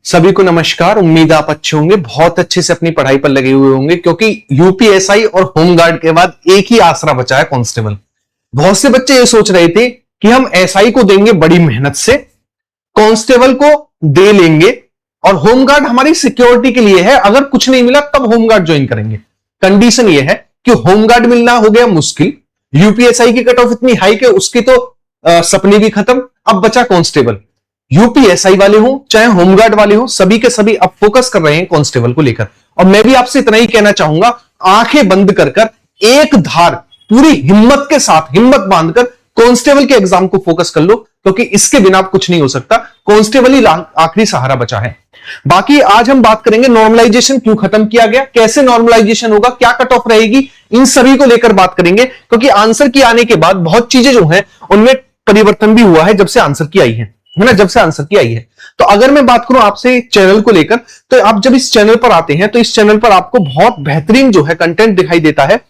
सभी को नमस्कार। उम्मीद आप अच्छे होंगे, बहुत अच्छे से अपनी पढ़ाई पर लगे हुए होंगे, क्योंकि यूपीएसआई और होमगार्ड के बाद एक ही आसरा बचा है, कांस्टेबल। बहुत से बच्चे ये सोच रहे थे कि हम एसआई को देंगे बड़ी मेहनत से, कांस्टेबल को दे लेंगे और होमगार्ड हमारी सिक्योरिटी के लिए है, अगर कुछ नहीं मिला तब होमगार्ड ज्वाइन करेंगे। कंडीशन ये है कि होमगार्ड मिलना हो गया मुश्किल, यूपीएसआई की कट ऑफ इतनी हाई कि उसके तो सपने भी खत्म। अब बचा कांस्टेबल। यूपीएसआई वाले हो चाहे होमगार्ड वाले हो, सभी के सभी अब फोकस कर रहे हैं कांस्टेबल को लेकर। और मैं भी आपसे इतना ही कहना चाहूंगा, आंखें बंद कर एक धार पूरी हिम्मत के साथ, हिम्मत बांधकर कांस्टेबल के एग्जाम को फोकस कर लो, क्योंकि इसके बिना कुछ नहीं हो सकता। कांस्टेबल ही आखिरी सहारा बचा है। बाकी आज हम बात करेंगे नॉर्मलाइजेशन क्यों खत्म किया गया, कैसे नॉर्मलाइजेशन होगा, क्या कट ऑफ रहेगी, इन सभी को लेकर बात करेंगे। क्योंकि आंसर की आने के बाद बहुत चीजें जो है उनमें परिवर्तन भी हुआ है जब से आंसर की आई है ना, जब से आंसर की आई है। तो अगर मैं बात करूं आपसे चैनल को लेकर, तो आप जब इस चैनल पर आते हैं तो इस चैनल पर आपको बहुत बेहतरीन जो है कंटेंट दिखाई देता है।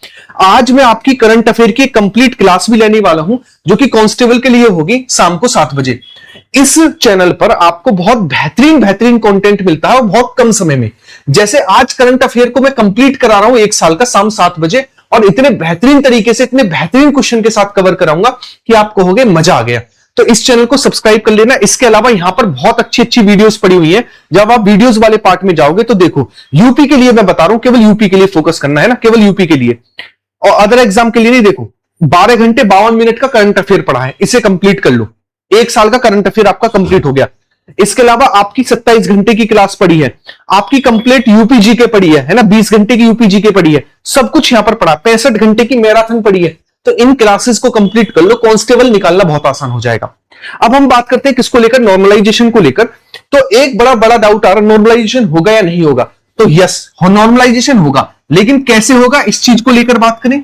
आज मैं आपकी करंट अफेयर की कंप्लीट क्लास भी लेने वाला हूं, जो कि कांस्टेबल के लिए होगी शाम को 7 बजे। इस चैनल पर आपको बहुत बेहतरीन कंटेंट मिलता है और बहुत कम समय में। जैसे आज करंट अफेयर को मैं कंप्लीट करा रहा हूं 1 साल का, शाम 7 बजे, और इतने बेहतरीन तरीके से, इतने बेहतरीन क्वेश्चन के साथ कवर कराऊंगा कि आप कहोगे मजा आ गया। तो इस चैनल को सब्सक्राइब कर लेना। इसके अलावा यहां पर बहुत अच्छी वीडियोस पड़ी हुई हैं। जब आप वीडियोस वाले पार्ट में जाओगे तो देखो, यूपी के लिए मैं बता रहा हूं, केवल यूपी के लिए फोकस करना है ना, केवल यूपी के लिए, और अदर एग्जाम के लिए नहीं। देखो 12 घंटे 52 मिनट का करंट अफेयर पढ़ा है, इसे कंप्लीट कर लो। 1 साल का करंट अफेयर आपका कंप्लीट हो गया। इसके अलावा आपकी 27 घंटे की क्लास पड़ी है, आपकी कंप्लीट यूपीजी के पड़ी है ना, 20 घंटे की यूपीजी के पड़ी है, सब कुछ यहां पर पढ़ा। 65 घंटे की मैराथन पड़ी है। तो इन क्लासेस को कंप्लीट कर लो, कांस्टेबल निकालना बहुत आसान हो जाएगा। अब हम बात करते हैं किसको लेकर, नॉर्मलाइजेशन को लेकर। तो एक बड़ा डाउट आ रहा, नॉर्मलाइजेशन होगा या नहीं होगा। तो यस, नॉर्मलाइजेशन होगा, लेकिन कैसे होगा इस चीज को लेकर बात करें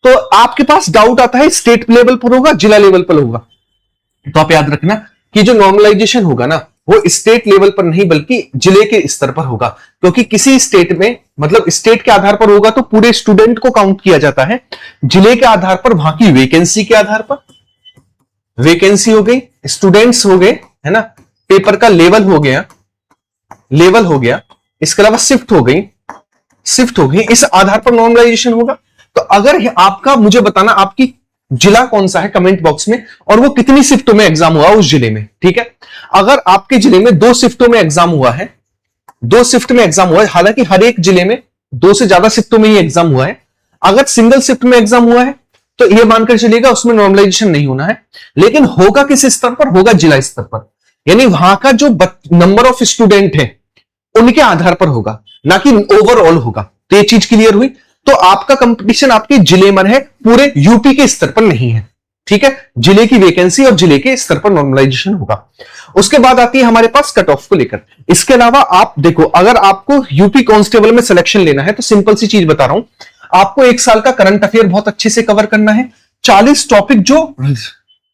तो आपके पास डाउट आता है स्टेट लेवल पर होगा, जिला लेवल पर होगा। तो आप याद रखना कि जो नॉर्मलाइजेशन होगा ना, वो स्टेट लेवल पर नहीं बल्कि जिले के स्तर पर होगा। क्योंकि किसी स्टेट में, मतलब स्टेट के आधार पर होगा तो पूरे स्टूडेंट को काउंट किया जाता है, जिले के आधार पर, वहां की वैकेंसी के आधार पर, वैकेंसी हो गई, स्टूडेंट्स हो गए, है ना, पेपर का लेवल हो गया, इसके अलावा शिफ्ट हो गई, इस आधार पर नॉर्मलाइजेशन होगा। तो अगर आपका, मुझे बताना आपकी जिला कौन सा है कमेंट बॉक्स में, और वो कितनी शिफ्टों में एग्जाम हुआ उस जिले में, ठीक है। अगर आपके जिले में 2 शिफ्टों में एग्जाम हुआ है, 2 शिफ्ट में एग्जाम हुआ है, हालांकि हर एक जिले में 2 से ज्यादा शिफ्टों में ही एग्जाम हुआ है। अगर सिंगल शिफ्ट में एग्जाम हुआ है तो यह मानकर चलिएगा उसमें नॉर्मलाइजेशन नहीं होना है। लेकिन होगा किस स्तर पर, होगा जिला स्तर पर, यानी वहां का जो नंबर ऑफ स्टूडेंट है उनके आधार पर होगा, ना कि ओवरऑल होगा। तो ये चीज क्लियर हुई। तो आपका कंपटीशन आपके जिले में है, पूरे यूपी के स्तर पर नहीं है, ठीक है। जिले की वैकेंसी और जिले के स्तर पर नॉर्मलाइजेशन होगा। उसके बाद आती है हमारे पास कट ऑफ को लेकर। इसके अलावा आप देखो, अगर आपको यूपी कांस्टेबल में सिलेक्शन लेना है तो सिंपल सी चीज बता रहा हूं, आपको 1 साल का करंट अफेयर बहुत अच्छे से कवर करना है। 40 टॉपिक जो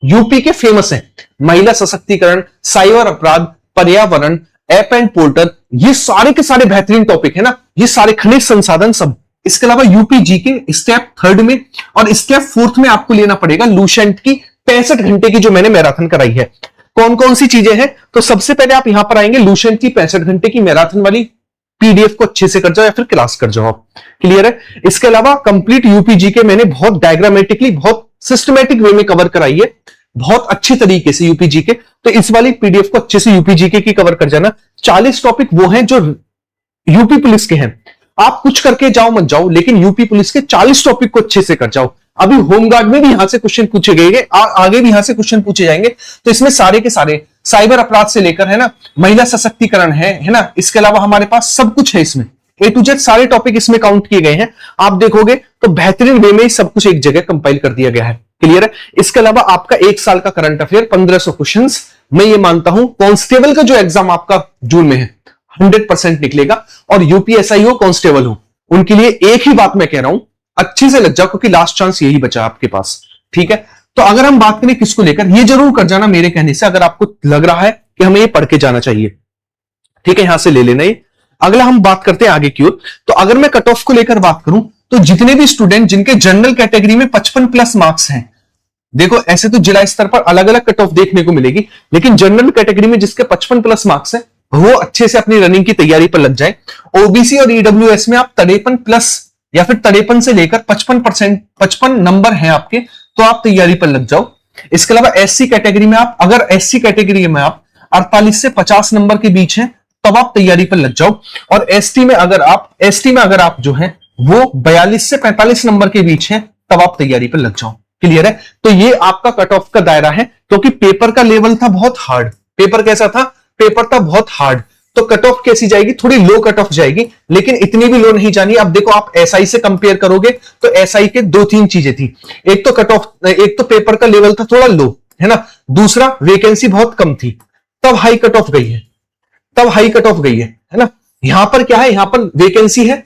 यूपी के फेमस हैं, महिला सशक्तिकरण, साइबर अपराध, पर्यावरण, ऐप एंड पोर्टल, ये सारे के सारे बेहतरीन टॉपिक है ना, ये सारे खनिज संसाधन सब। इसके अलावा यूपी जी के स्टेप 3 में और स्टेप 4 में आपको लेना पड़ेगा लूसेंट की 65 घंटे की जो मैंने मैराथन कराई है। कौन कौन सी चीजें हैं, तो सबसे पहले आप यहां पर आएंगे, लूसेंट की 65 घंटे की मैराथन वाली पीडीएफ को अच्छे से कर जाओ या फिर क्लास कर जाओ आप, क्लियर है। इसके अलावा कंप्लीट यूपीजी के मैंने बहुत डायग्रामेटिकली, बहुत सिस्टमेटिक वे में कवर कराई है, बहुत अच्छी तरीके से यूपीजी के। तो इस वाली पीडीएफ को अच्छे से यूपीजी की कवर कर जाना। 40 टॉपिक वो हैं जो यूपी पुलिस के हैं। आप कुछ करके जाओ मत जाओ, लेकिन यूपी पुलिस के 40 टॉपिक को अच्छे से कर जाओ। अभी होमगार्ड में भी यहां से क्वेश्चन पूछे गए, आगे भी यहां से क्वेश्चन पूछे जाएंगे। तो इसमें सारे के सारे साइबर अपराध से लेकर, है ना, महिला सशक्तिकरण है ना, इसके अलावा हमारे पास सब कुछ है इसमें, A to Z सारे टॉपिक इसमें काउंट किए गए हैं। आप देखोगे तो बेहतरीन वे में सब कुछ एक जगह कंपाइल कर दिया गया है, क्लियर है। इसके अलावा आपका 1 साल का करंट अफेयर 1500 क्वेश्चन, मैं ये मानता हूं कांस्टेबल का जो एग्जाम आपका जून में है 100% निकलेगा। और यूपीएसआई हो, कांस्टेबल हो, उनके लिए एक ही बात मैं कह रहा हूं, अच्छे से लग जाओ, क्योंकि लास्ट चांस यही बचा आपके पास, ठीक है। तो अगर हम बात करें किसको लेकर, ये जरूर कर जाना मेरे कहने से, अगर आपको लग रहा है कि हमें ये पढ़ के जाना चाहिए, ठीक है, यहां से ले लेना ये। अगला हम बात करते हैं आगे की ओर। तो अगर मैं कट ऑफ को लेकर बात करूं तो जितने भी स्टूडेंट जिनके जनरल कैटेगरी में 55 प्लस मार्क्स हैं, देखो ऐसे तो जिला स्तर पर अलग अलग कट ऑफ देखने को मिलेगी, लेकिन जनरल कैटेगरी में जिसके 55 प्लस मार्क्स हैं वो अच्छे से अपनी रनिंग की तैयारी पर लग जाए। ओबीसी और ईडब्ल्यूएस में आप 53 प्लस या फिर 53 से लेकर 55 नंबर हैं आपके, तो आप तैयारी पर लग जाओ। इसके अलावा एससी कैटेगरी में आप, अगर एससी कैटेगरी में आप 48 से 50 नंबर के बीच हैं, तब आप तैयारी पर लग जाओ। और एसटी में अगर आप जो है वो 42 से 45 नंबर के बीच हैं, तब आप तैयारी पर लग जाओ। क्लियर है? तो ये आपका कट ऑफ का दायरा है, क्योंकि पेपर का लेवल था बहुत हार्ड। पेपर कैसा था? पेपर था बहुत हार्ड। तो कट ऑफ कैसी जाएगी? थोड़ी लो कट ऑफ जाएगी, लेकिन इतनी भी लो नहीं जानी। अब देखो आप एसआई से कंपेयर करोगे तो एसआई के 2-3 चीजें थी। एक तो कट ऑफ, एक तो पेपर का लेवल था थोड़ा लो, है ना। दूसरा वैकेंसी बहुत कम थी, तब हाई कट ऑफ गई है ना। यहां पर क्या है? यहां पर वैकेंसी है,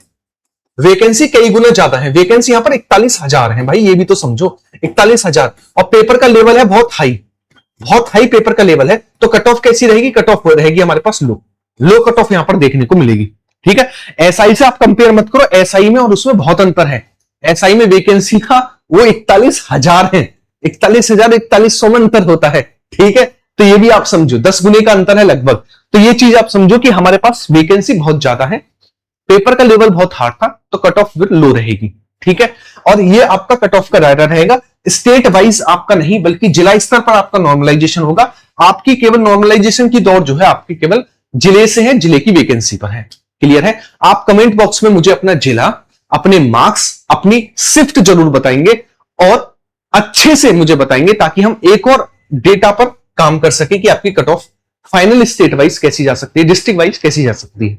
वैकेंसी कई गुना ज्यादा है। वैकेंसी यहां पर 41,000 है भाई, ये भी तो समझो, 41,000। और पेपर का लेवल है बहुत हाई पेपर का लेवल है। तो कट ऑफ कैसी रहेगी? कट ऑफ रहेगी हमारे पास लो कट ऑफ यहां पर देखने को मिलेगी। ठीक है, एसआई से आप कंपेयर मत करो, एसआई में और उसमें बहुत अंतर है। एसआई में वैकेंसी का वो 41,000 है, 41,000-4100 में अंतर होता है। ठीक है, तो ये भी आप समझो, 10 गुने का अंतर है लगभग। तो ये चीज आप समझो कि हमारे पास वैकेंसी बहुत ज्यादा है, पेपर का लेवल बहुत हार्ड था, तो कट ऑफ फिर लो रहेगी। ठीक है, और ये आपका कट ऑफ का दायरा रहेगा। स्टेट वाइज आपका नहीं, बल्कि जिला स्तर पर आपका नॉर्मलाइजेशन होगा। आपकी केवल नॉर्मलाइजेशन की दौड़ जो है आपकी केवल जिले से है, जिले की वैकेंसी पर है। क्लियर है? आप कमेंट बॉक्स में मुझे अपना जिला, अपने मार्क्स, अपनी शिफ्ट जरूर बताएंगे और अच्छे से मुझे बताएंगे, ताकि हम एक और डेटा पर काम कर सके कि आपकी cut off final state wise कैसी जा सकती है, डिस्ट्रिक्ट वाइज कैसी जा सकती है।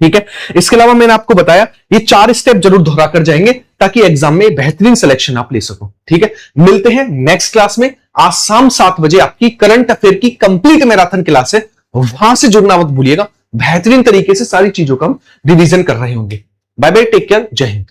ठीक है, इसके अलावा मैंने आपको बताया ये 4 स्टेप जरूर दोहरा कर जाएंगे, ताकि एग्जाम में बेहतरीन सिलेक्शन आप ले सको। ठीक है, मिलते हैं नेक्स्ट क्लास में। आज शाम 7 बजे आपकी करंट अफेयर की कंप्लीट मैराथन क्लास है, वहां से जुड़ना मत भूलिएगा। बेहतरीन तरीके से सारी चीजों का हम रिवीजन कर रहे होंगे। बाय बाय, टेक केयर, जय हिंद।